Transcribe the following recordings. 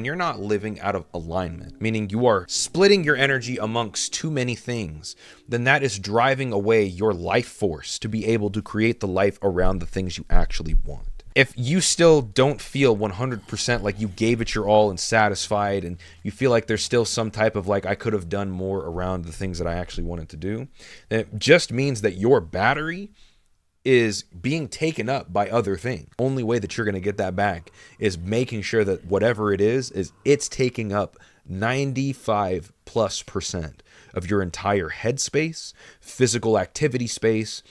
and you're not living out of alignment, meaning you are splitting your energy amongst too many things, then that is driving away your life force to be able to create the life around the things you actually want. If you still don't feel 100% like you gave it your all and satisfied, and you feel like there's still some type of like, I could have done more around the things that I actually wanted to do, then it just means that your battery is being taken up by other things. Only way that you're going to get that back is making sure that whatever it is it's taking up 95+% of your entire headspace, physical activity space.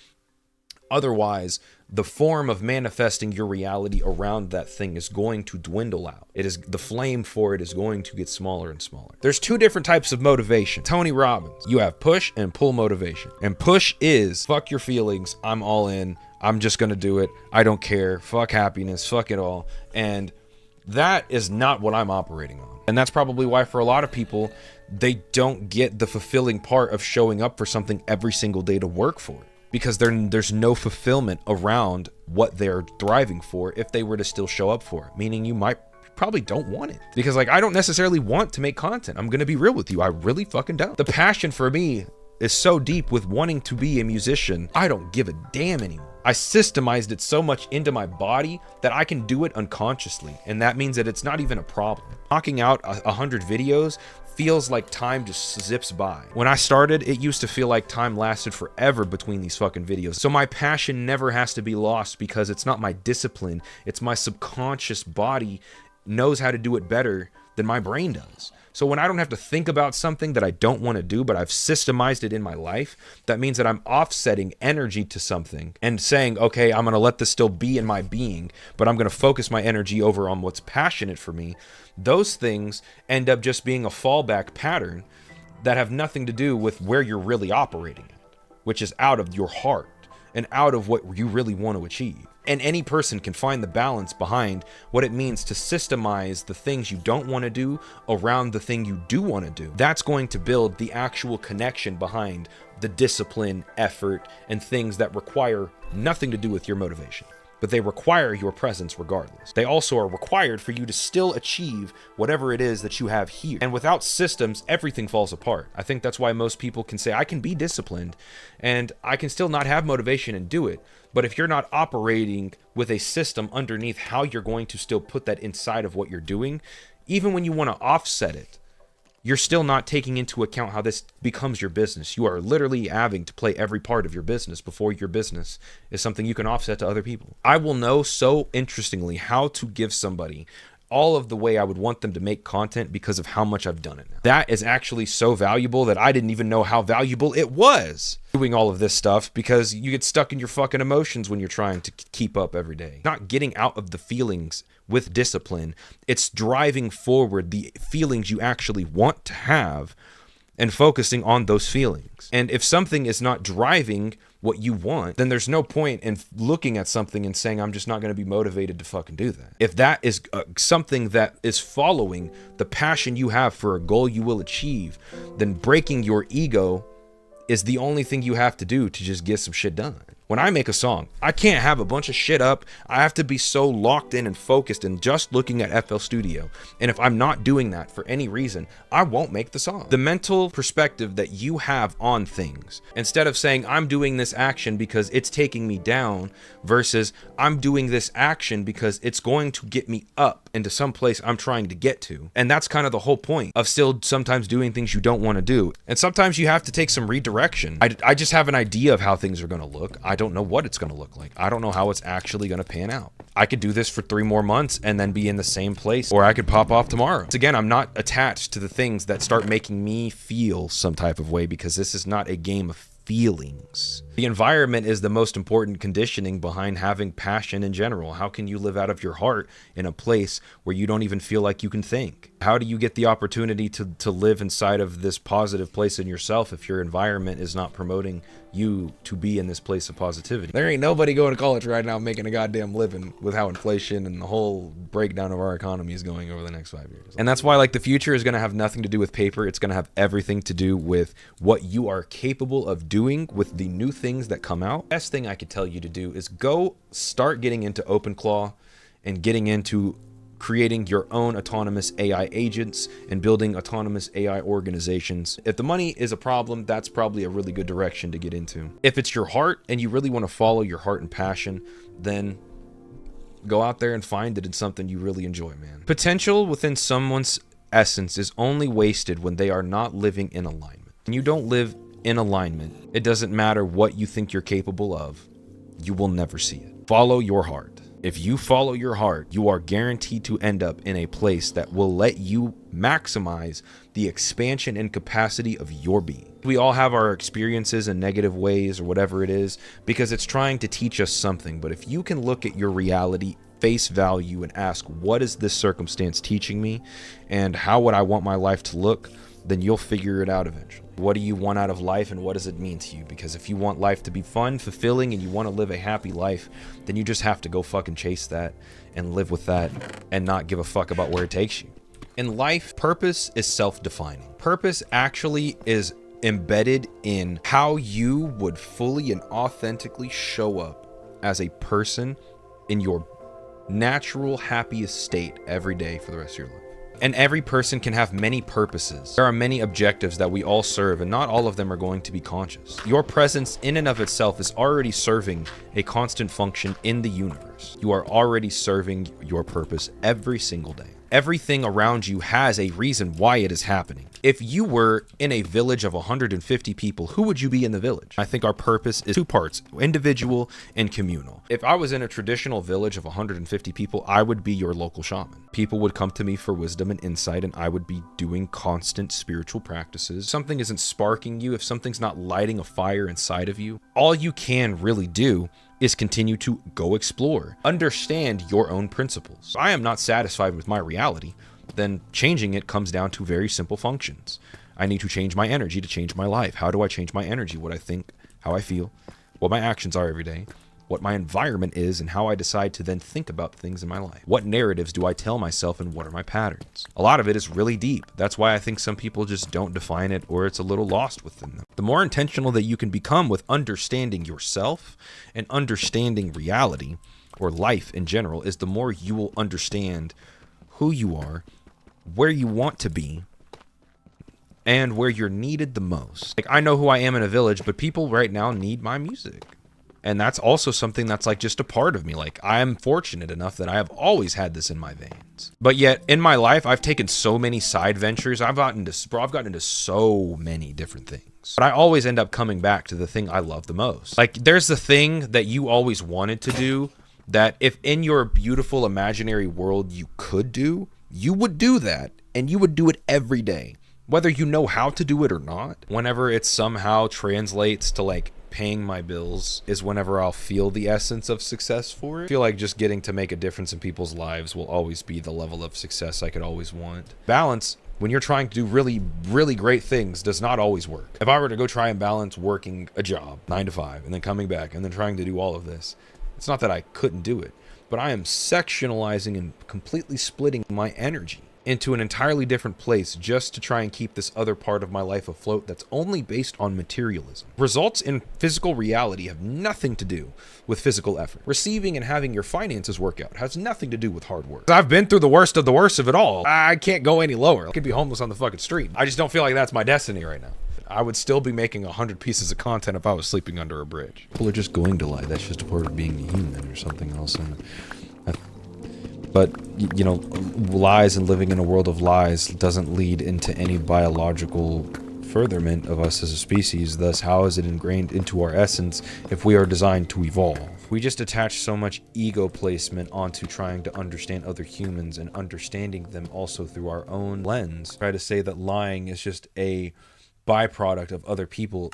Otherwise, the form of manifesting your reality around that thing is going to dwindle out. The flame for it is going to get smaller and smaller. There's two different types of motivation. Tony Robbins, you have push and pull motivation. And push is fuck your feelings. I'm all in. I'm just going to do it. I don't care. Fuck happiness. Fuck it all. And that is not what I'm operating on. And that's probably why for a lot of people, they don't get the fulfilling part of showing up for something every single day to work for it. Because there's no fulfillment around what they're thriving for if they were to still show up for it. Meaning you probably don't want it. Because like, I don't necessarily want to make content. I'm going to be real with you. I really fucking don't. The passion for me is so deep with wanting to be a musician. I don't give a damn anymore. I systemized it so much into my body that I can do it unconsciously. And that means that it's not even a problem. Knocking out 100 videos feels like time just zips by. When I started, it used to feel like time lasted forever between these fucking videos. So my passion never has to be lost because it's not my discipline. It's my subconscious body knows how to do it better than my brain does. So when I don't have to think about something that I don't want to do, but I've systemized it in my life, that means that I'm offsetting energy to something and saying, okay, I'm going to let this still be in my being, but I'm going to focus my energy over on what's passionate for me. Those things end up just being a fallback pattern that have nothing to do with where you're really operating at, which is out of your heart and out of what you really want to achieve. And any person can find the balance behind what it means to systemize the things you don't want to do around the thing you do want to do. That's going to build the actual connection behind the discipline, effort, and things that require nothing to do with your motivation. But they require your presence regardless. They also are required for you to still achieve whatever it is that you have here. And without systems, everything falls apart. I think that's why most people can say, I can be disciplined and I can still not have motivation and do it. But if you're not operating with a system underneath how you're going to still put that inside of what you're doing, even when you want to offset it, you're still not taking into account how this becomes your business. You are literally having to play every part of your business before your business is something you can offset to other people. I will know so interestingly how to give somebody all of the way I would want them to make content because of how much I've done it now. That is actually so valuable that I didn't even know how valuable it was doing all of this stuff, because you get stuck in your fucking emotions when you're trying to keep up every day. Not getting out of the feelings with discipline. It's driving forward the feelings you actually want to have and focusing on those feelings. And if something is not driving what you want, then there's no point in looking at something and saying, I'm just not going to be motivated to fucking do that. If that is something that is following the passion you have for a goal you will achieve, then breaking your ego is the only thing you have to do to just get some shit done. When I make a song, I can't have a bunch of shit up. I have to be so locked in and focused and just looking at FL Studio. And if I'm not doing that for any reason, I won't make the song. The mental perspective that you have on things, instead of saying I'm doing this action because it's taking me down versus I'm doing this action because it's going to get me up into some place I'm trying to get to. And that's kind of the whole point of still sometimes doing things you don't want to do. And sometimes you have to take some redirection. I just have an idea of how things are going to look. I don't know what it's going to look like. I don't know how it's actually going to pan out. I could do this for 3 more months and then be in the same place, or I could pop off tomorrow. Again, I'm not attached to the things that start making me feel some type of way, because this is not a game of feelings. The environment is the most important conditioning behind having passion in general. How can you live out of your heart in a place where you don't even feel like you can think? How do you get the opportunity to live inside of this positive place in yourself if your environment is not promoting you to be in this place of positivity? There ain't nobody going to college right now making a goddamn living with how inflation and the whole breakdown of our economy is going over the next 5 years. And that's why, like, the future is going to have nothing to do with paper. It's going to have everything to do with what you are capable of doing with the new things that come out. Best thing I could tell you to do is go start getting into OpenClaw and getting into creating your own autonomous AI agents and building autonomous AI organizations. If the money is a problem, that's probably a really good direction to get into. If it's your heart and you really want to follow your heart and passion, then go out there and find it in something you really enjoy, man. Potential within someone's essence is only wasted when they are not living in alignment. When you don't live in alignment, it doesn't matter what you think you're capable of, you will never see it. Follow your heart. If you follow your heart, you are guaranteed to end up in a place that will let you maximize the expansion and capacity of your being. We all have our experiences in negative ways or whatever it is, because it's trying to teach us something. But if you can look at your reality face value and ask, what is this circumstance teaching me and how would I want my life to look, then you'll figure it out eventually. What do you want out of life and what does it mean to you? Because if you want life to be fun, fulfilling, and you want to live a happy life, then you just have to go fucking chase that and live with that and not give a fuck about where it takes you. In life, purpose is self-defining. Purpose actually is embedded in how you would fully and authentically show up as a person in your natural, happiest state every day for the rest of your life. And every person can have many purposes. There are many objectives that we all serve, and not all of them are going to be conscious. Your presence in and of itself is already serving a constant function in the universe. You are already serving your purpose every single day. Everything around you has a reason why it is happening. If you were in a village of 150 people, who would you be in the village? I think our purpose is two parts, individual and communal. If I was in a traditional village of 150 people, I would be your local shaman. People would come to me for wisdom and insight, and I would be doing constant spiritual practices. If something isn't sparking you, if something's not lighting a fire inside of you, all you can really do is continue to go explore. Understand your own principles. If I am not satisfied with my reality, then changing it comes down to very simple functions. I need to change my energy to change my life. How do I change my energy? What I think, how I feel, what my actions are every day, what my environment is, and how I decide to then think about things in my life. What narratives do I tell myself, and what are my patterns? A lot of it is really deep. That's why I think some people just don't define it, or it's a little lost within them. The more intentional that you can become with understanding yourself and understanding reality, or life in general, is the more you will understand who you are, where you want to be, and where you're needed the most. Like, I know who I am in a village, but people right now need my music. And that's also something that's like just a part of me. Like, I'm fortunate enough that I have always had this in my veins. But yet in my life, I've taken so many side ventures. I've gotten into so many different things. But I always end up coming back to the thing I love the most. Like, there's the thing that you always wanted to do that if in your beautiful imaginary world you could do, you would do that, and you would do it every day, whether you know how to do it or not. Whenever it somehow translates to like paying my bills is whenever I'll feel the essence of success for it. I feel like just getting to make a difference in people's lives will always be the level of success I could always want. Balance, when you're trying to do really, really great things, does not always work. If I were to go try and balance working a job 9 to 5 and then coming back and then trying to do all of this, it's not that I couldn't do it, but I am sectionalizing and completely splitting my energy into an entirely different place just to try and keep this other part of my life afloat that's only based on materialism. Results in physical reality have nothing to do with physical effort. Receiving and having your finances work out has nothing to do with hard work. I've been through the worst of it all. I can't go any lower. I could be homeless on the fucking street. I just don't feel like that's my destiny right now. I would still be making 100 pieces of content if I was sleeping under a bridge. People are just going to lie. That's just a part of being human or something else. But, you know, lies and living in a world of lies doesn't lead into any biological furtherment of us as a species. Thus, how is it ingrained into our essence if we are designed to evolve? We just attach so much ego placement onto trying to understand other humans and understanding them also through our own lens. Try to say that lying is just a byproduct of other people.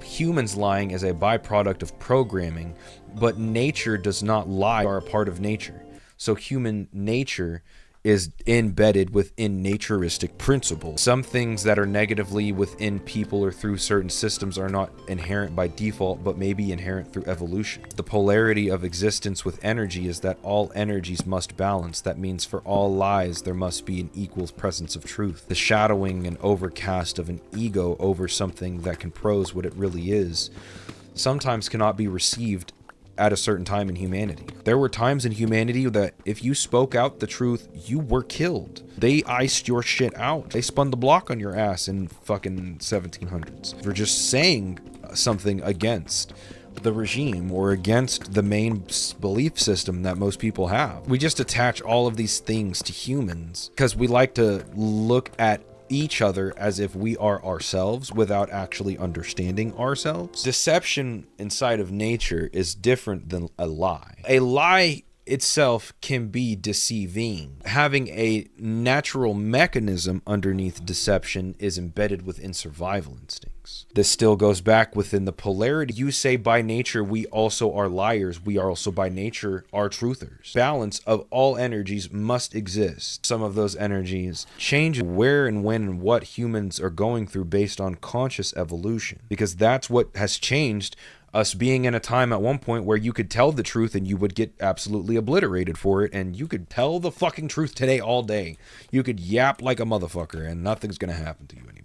Humans lying is a byproduct of programming, but nature does not lie. We are a part of nature. So human nature is embedded within naturistic principles. Some things that are negatively within people or through certain systems are not inherent by default, but may be inherent through evolution. The polarity of existence with energy is that all energies must balance. That means for all lies, there must be an equal presence of truth. The shadowing and overcast of an ego over something that can prose what it really is sometimes cannot be received at a certain time in humanity. There were times in humanity that if you spoke out the truth, you were killed. They iced your shit out. They spun the block on your ass in fucking 1700s for just saying something against the regime or against the main belief system that most people have. We just attach all of these things to humans because we like to look at each other as if we are ourselves without actually understanding ourselves. Deception inside of nature is different than a lie. A lie itself can be deceiving. Having a natural mechanism underneath deception is embedded within survival instincts. This still goes back within the polarity. You say by nature we also are liars, we are also by nature are truthers. Balance of all energies must exist. Some of those energies change where and when and what humans are going through based on conscious evolution, because that's what has changed us being in a time at one point where you could tell the truth and you would get absolutely obliterated for it, and you could tell the fucking truth today all day. You could yap like a motherfucker and nothing's gonna happen to you anymore.